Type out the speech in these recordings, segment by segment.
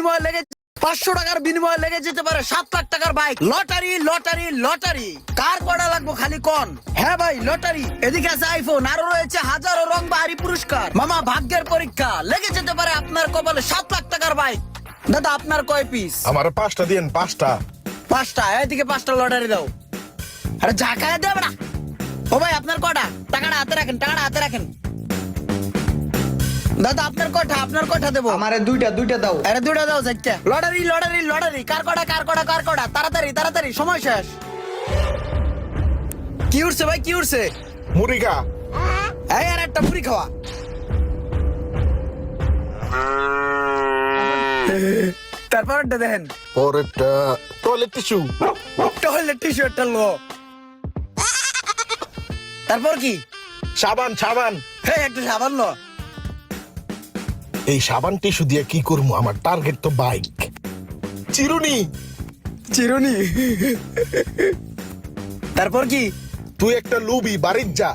বিনিময়ে লেগে 500 টাকার বিনিময়ে লেগে যেতে পারে 7 লাখ টাকার বাইক। লটারি লটারি লটারি, কার কড়া লাগবো খালি কোন? হ্যাঁ ভাই লটারি। এদিকে আছে আইফোন, আরো রয়েছে হাজারো রং বাহারি পুরস্কার। মামা ভাগ্যের পরীক্ষা, লেগে যেতে পারে আপনার কপালে 7 লাখ টাকার বাইক। দাদা আপনার কয় পিস? আমার 5টা দিন, 5টা। 5টা, এদিকে 5টা লটারি দাও। আরে ঝাঁকায় দে না। ও ভাই আপনার কটা? টাকাটা হাতে রাখেন, টাকাটা হাতে রাখেন। দাদা আপনার কটা? আপনার কটা দেবো? আমারে দুইটা দাও। আরে দুইটা দাও চারটা। লটারি লটারি লটারি, কার কটা কার কটা কার কটা? তাড়াতাড়ি তাড়াতাড়ি, সময় শেষ। কি উঠছে ভাই, কি উঠছে? মুরিগা। এই আর একটা মুড়ি খাওয়া। তারপরটা দেখেন, পরেরটা টয়লেট টিস্যু। টয়লেট টিস্যু একটা লো। তারপর কি? সাবান, সাবান। হ্যাঁ একটা সাবান লো। এই সাবান টিস্যু দিয়ে কি করবো? আমার টার্গেট তো বাইক। চিরুনি। চিরুনি। তারপর কি? তুই একটা লুবি, বাড়ির যা।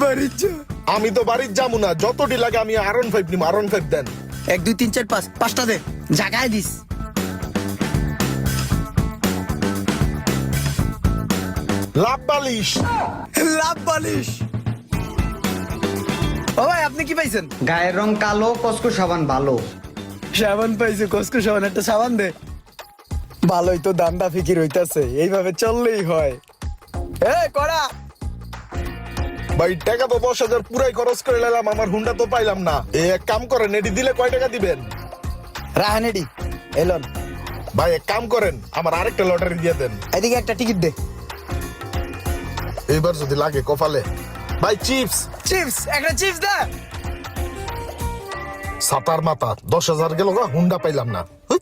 বাড়ির যা। আমি তো বাড়ির যাবো না, যতটি লাগে আমি R15 নিব। R15 দেন। 1 2 3 4 5, 5টা দে, জাগায় দিস। লাভ বালিশ। লাভ বালিশ। ও ভাই আপনি কি পাইছেন? গায়ের রং কালো, কসকো সাবান ভালো। সাবান পাইছে, কসকো সাবান। একটা সাবান দে। ভালোই তো দান্দা ফিকির হইতাছে, এইভাবে চললেই হয়। এ কড়া। ভাই টাকা তো 10,000 পুরাই খরচ করে নিলাম, আমার হুন্ডা তো পাইলাম না। এক কাম করেন, এটি দিলে কয় টাকা দিবেন? রাহানেডি এলন। ভাই এক কাম করেন, আমার আরেকটা লটারি দিয়ে দেন। এদিকে একটা টিকিট দে। এইবার যদি লাগে কপালে। ভাই চিপস। চিপস, একটা চিপস দে। সাতার মাথা 10,000 গেল গা, হুন্ডা পাইলাম না। হুই।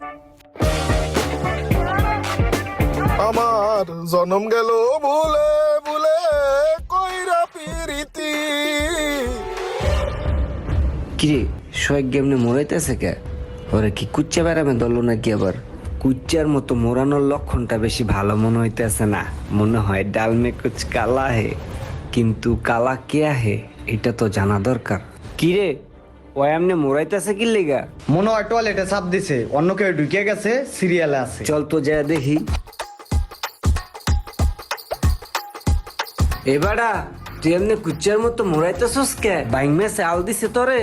আমার জনম গেল ভুলে ভুলে, কইরা পিরিতি। কিরে শোয়েক এমনি মোড়াইতেছে কে? ওরে কি কুচ্চা বেড়ামে দল নাকি আবার? কুচ্চার মতো মোড়ানোর লক্ষণটা বেশি ভালো মনে হইতেছে না। মনে হয় ডাল মে কুচ কালা হে, কিন্তু কালা কে হে এটা তো জানা দরকার। কিরে ও এমনি মোড়াইতেছে কি লেগা? মনে হয় টয়লেটে চাপ দিছে, অন্য কেউ ঢুকে গেছে, সিরিয়ালে আছে। চল তো যা দেখি। এবারা তুই এমনি কুচ্চার মতো মোড়াইতেছস কে? বাইং মেসে আল দিছে তোরে?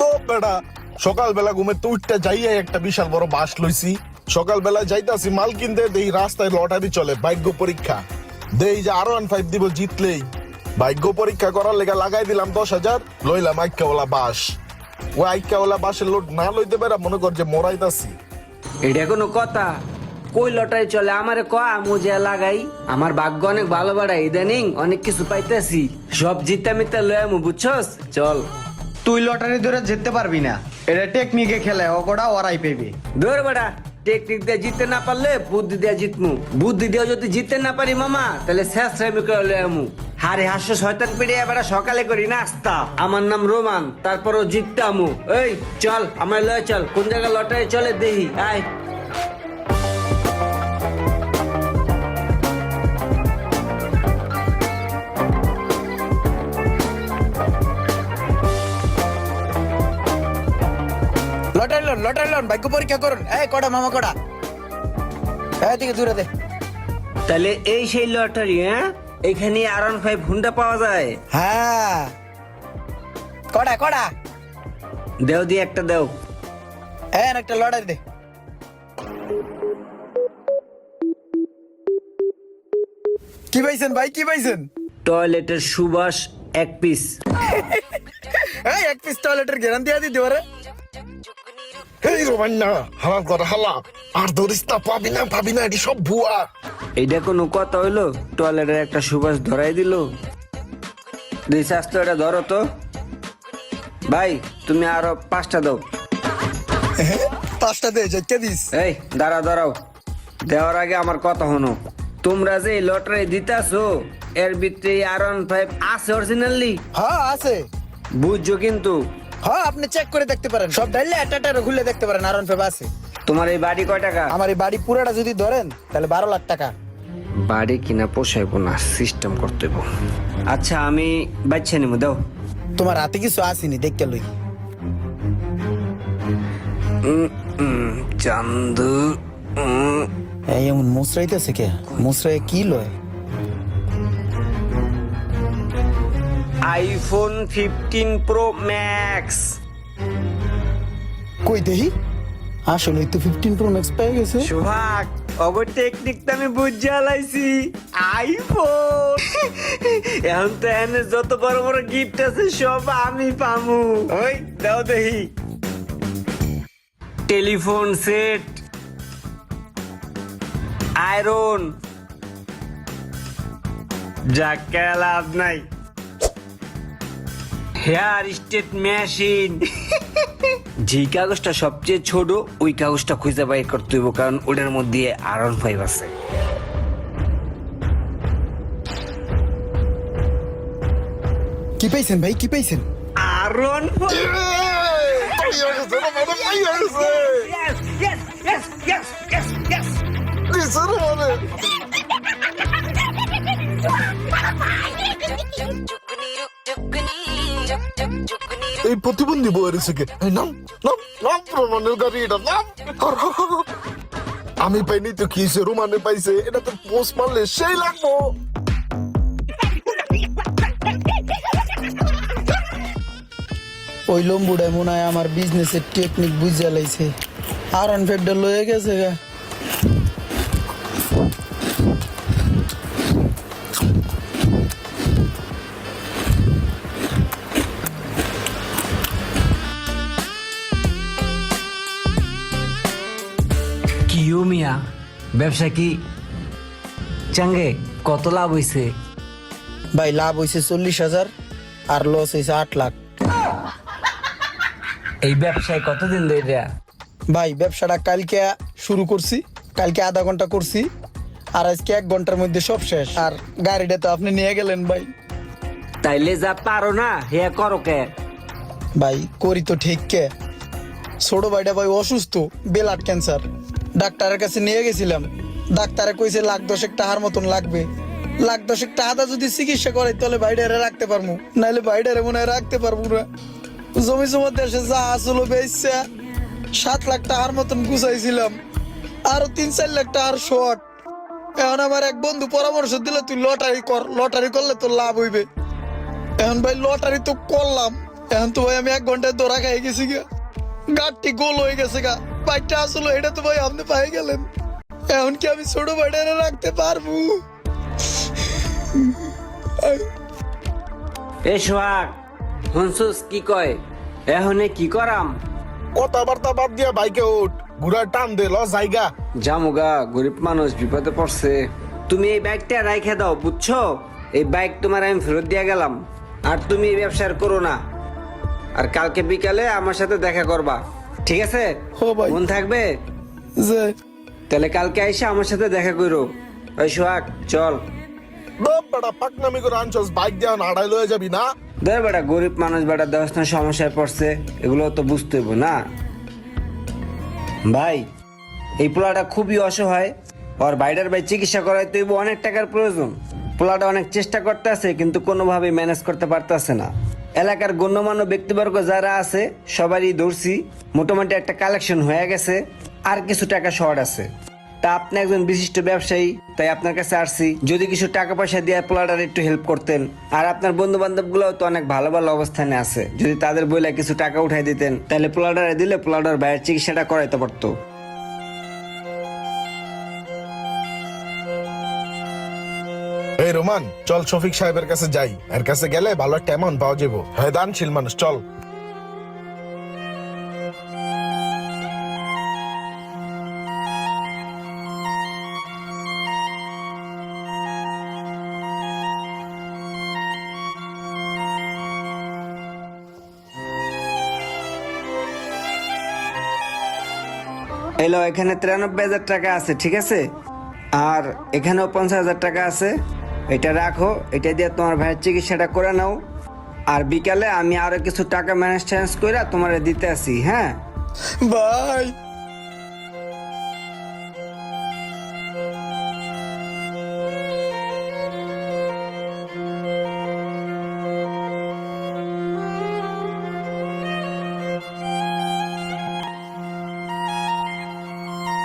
ও বেটা, সকালবেলা ঘুমে তো উঠতে যাইয়া একটা বিশাল বড় বাস লইছি। সকালবেলা যাইতাছি মাল কিনতে, দেই রাস্তায় লটারি চলে, ভাগ্য পরীক্ষা। দেই যে R15 দিব জিতলেই। ভাগ্য পরীক্ষা করার লেগে লাগাই দিলাম 10,000, লইলাম আইক্কাওয়ালা বাস। ও আইক্কাওয়ালা বাসের লোড না লইতে পারা মনে কর যে মরাইতাছি। এটা কোনো কথা? কই লটারি চলে আমারে ক, আমু যে লাগাই। আমার ভাগ্য অনেক ভালো বাড়া, ইদানিং অনেক কিছু পাইতেছি। সব জিতা মিতা লয় আমু, বুঝছস? চল। তুই লটারি ধরে জিততে পারবি না, এটা টেকনিকে খেলে, ওকটা ওরাই পেবে। ধর বেড়া, টেকনিক দিয়ে জিততে না পারলে বুদ্ধি দিয়ে জিতমু। বুদ্ধি দিয়ে যদি জিততে না পারি মামা, তাহলে শেষ টাইমে করে লয় আমু। হারে হাস্য শয়তান পেড়ে এবার সকালে করি নাস্তা। আমার নাম রোমান, তারপরও জিততে আমু। এই চল আমার লয়, চল কোন জায়গায় লটারি চলে দেখি আয়। লটারি লন, লটারি লন, ভাগ্য পরীক্ষা করুন। এই কড়া মামা কড়া, এদিকে দূরে দে। তাহলে এই সেই লটারি? হ্যাঁ, এখানে R15 হুন্ডা পাওয়া যায়? হ্যাঁ কড়া কড়া দেও দিয়ে একটা দেও। হ্যাঁ একটা লটারি দে। কি পাইছেন ভাই, কি পাইছেন? টয়লেটের সুবাস 1 পিস। এই 1 পিস টয়লেটের গ্যারান্টি আদি দিও রে। এই রোমান্না, হালাল কর হালা। আর ধরিস না, পাবি না পাবি না, এটি সব ভুয়া। এইটা কোনো কথা হইলো? টয়লেটের একটা সুবাস ধরাই দিল। দুই স্বাস্থ্য এটা ধরো তো ভাই, তুমি আরো 5টা দাও। 5টা দে, যেটা দিস। এই দাঁড়াও দাঁড়াও, দেওয়ার আগে আমার কথা শোনো। তোমরা যে লটারি দিতাছো এর ভিতরে R15 আছে অরিজিনালি? হ্যাঁ আছে। বুঝছো কিন্তু? হ্যাঁ আপনি চেক করে দেখতে পারেন, সব ডাইলে একটা খুলে দেখতে পারেন। R15 আছে। তোমার এই বাড়ি কয় টাকা? আমার এই বাড়ি পুরাটা যদি ধরেন তাহলে 12 লাখ টাকা। বাড়ি কিনা পোষাইবো না, সিস্টেম করতে হইব। আচ্ছা আমি বাচ্চা নিবো, দাও। তোমার হাতে কিছু আসেনি, দেখতে লই। চান্দু এই এমন মুসরাইতেছে কে? মুসরাই কি লয়? IPhone 15 pro max. কই দেহি? আসলে তো 15 প্রো ম্যাক্স পেয়ে গেছে। সোহাগ অবর টেকনিক তো আমি বুঝা লাইছি। আইফোন এখন তো এনে যত বড় বড় গিফট আছে সব আমি পামু। ওই দাও দেহি। টেলিফোন সেট, আয়রন, যাকে লাভ নাই, হেয়ার স্টেট মেশিন। যে কাগজটা সবচেয়ে ছোট ওই কাগজটা খুঁজে বাইর করতে হইব, কারণ ওটার মধ্যে R15 আছে। কি পাইছেন ভাই, কি পাইছেন? R15। এই প্রতিবন্ধী বইয়ের থেকে নাম নাম নাম প্রমাণের গাড়ি এটা নাম। আমি পাইনি তো কি সে রোমানে পাইছে, এটা তো পোস্ট মারলে সেই লাগবো। ওই লম্বুটাই মনে হয় আমার বিজনেসের টেকনিক বুঝা লাইছে। আর অন ফেডটা লয়ে গেছে গা। কিও মিয়া, ব্যবসা কি চাঙ্গে? কত লাভ হইছে? ভাই লাভ হয়েছে 40,000 আর লস হয়েছে 8 লাখ। এই ব্যবসায় কতদিন ধরে? ভাই ব্যবসাটা কালকে শুরু করছি, কালকে আধা ঘন্টা করছি, আর আজকে 1 ঘন্টার মধ্যে সব শেষ। আর গাড়িটা তো আপনি নিয়ে গেলেন ভাই। তাইলে যা পারো না হে করো কে? ভাই করি তো ঠিক কে। ছোট ভাইটা ভাই অসুস্থ, ব্লাড ক্যান্সার। ডাক্তারের কাছে নিয়ে গেছিলাম, ডাক্তারে কইছে 1,10,000 টাকার মতন লাগবে। 1,10,000 টাকা যদি চিকিৎসা করে তাহলে ভাইডারে রাখতে পারবো, নাহলে ভাইডারে মনে হয় রাখতে পারবো না। জমি জমা দেশে যা আসলো বেচছে 7 লাখ টাকার মতন গুছাইছিলাম, আরো 3-4 লাখ টাকার শর্ট। এখন আমার এক বন্ধু পরামর্শ দিল তুই লটারি কর, লটারি করলে তোর লাভ হইবে। এখন ভাই লটারি তো করলাম, এখন তো ভাই আমি 1 ঘন্টায় দৌড়া খাই গেছি গা, গাড়টি গোল হয়ে গেছে গা। বাইকটা আসলো এটা তো ভাই আপনি পাই গেলেন। এখন কি আমি ছোট ভাইটারে রাখতে পারবো? এ সোহাগ হনসুস কি কয়? এহনে কি করাম? কথাবার্তা বাদ দিয়া বাইকে উঠ, ঘুরার টান দে ল জায়গা। জামুগা, গরিব মানুষ বিপদে পড়ছে। তুমি এই বাইকটা রাইখে দাও, বুঝছো? এই বাইক তোমার আমি ফেরত দিয়ে গেলাম, আর তুমি এই ব্যবসা আর করো না। আর কালকে বিকালে আমার সাথে দেখা করবা, ঠিক আছে? হো ভাই। মন থাকবে? যে তাহলে কালকে এসে আমার সাথে দেখা করো। ওই সোহাগ চল। বেটা পাকনামি করে আনছস, বাইক দিয়া আড়াই লয়ে যাবি না? ধর বেটা, গরিব মানুষ বেটা, দেওয়ার সমস্যায় পড়ছে, এগুলো তো বুঝতে হইব না ভাই। এই পোলাটা খুবই অসহায়, ওর বাইরের ভাই চিকিৎসা করাই তো অনেক টাকার প্রয়োজন। পোলাটা অনেক চেষ্টা করতে আছে কিন্তু কোনোভাবে ম্যানেজ করতে পারতেছে না। এলাকার গণ্যমান্য ব্যক্তিবর্গ যারা আছে সবারই ধরছি, মোটামুটি একটা কালেকশন হয়ে গেছে, আর কিছু টাকা শর্ট আছে। তা আপনি একজন বিশিষ্ট ব্যবসায়ী, তাই আপনার কাছে আসছি, যদি কিছু টাকা পয়সা দিয়ে পোলাটার একটু হেল্প করতেন। আর আপনার বন্ধু বান্ধব গুলো তো অনেক ভালো ভালো অবস্থানে আছে, যদি তাদের বইলে কিছু টাকা উঠাই দিতেন তাহলে পোলাটারে দিলে পোলাটার ভাইয়ের চিকিৎসাটা করাইতে পারতো। এই রোমান, চল শফিক সাহেবের কাছে যাই, এর কাছে গেলে ভালো একটা অ্যামাউন্ট পাওয়া যাবো। হ্যাঁ দানশীল মানুষ, চল। এলো, এখানে 93,000 টাকা আছে, ঠিক আছে? আর এখানেও 50,000 টাকা আছে, এটা রাখো, এটা দিয়ে তোমার ভাইয়ের চিকিৎসাটা করে নাও। আর বিকালে আমি আরো কিছু টাকা ম্যানেজ করে তোমার দিতে আসি, হ্যাঁ? ভাই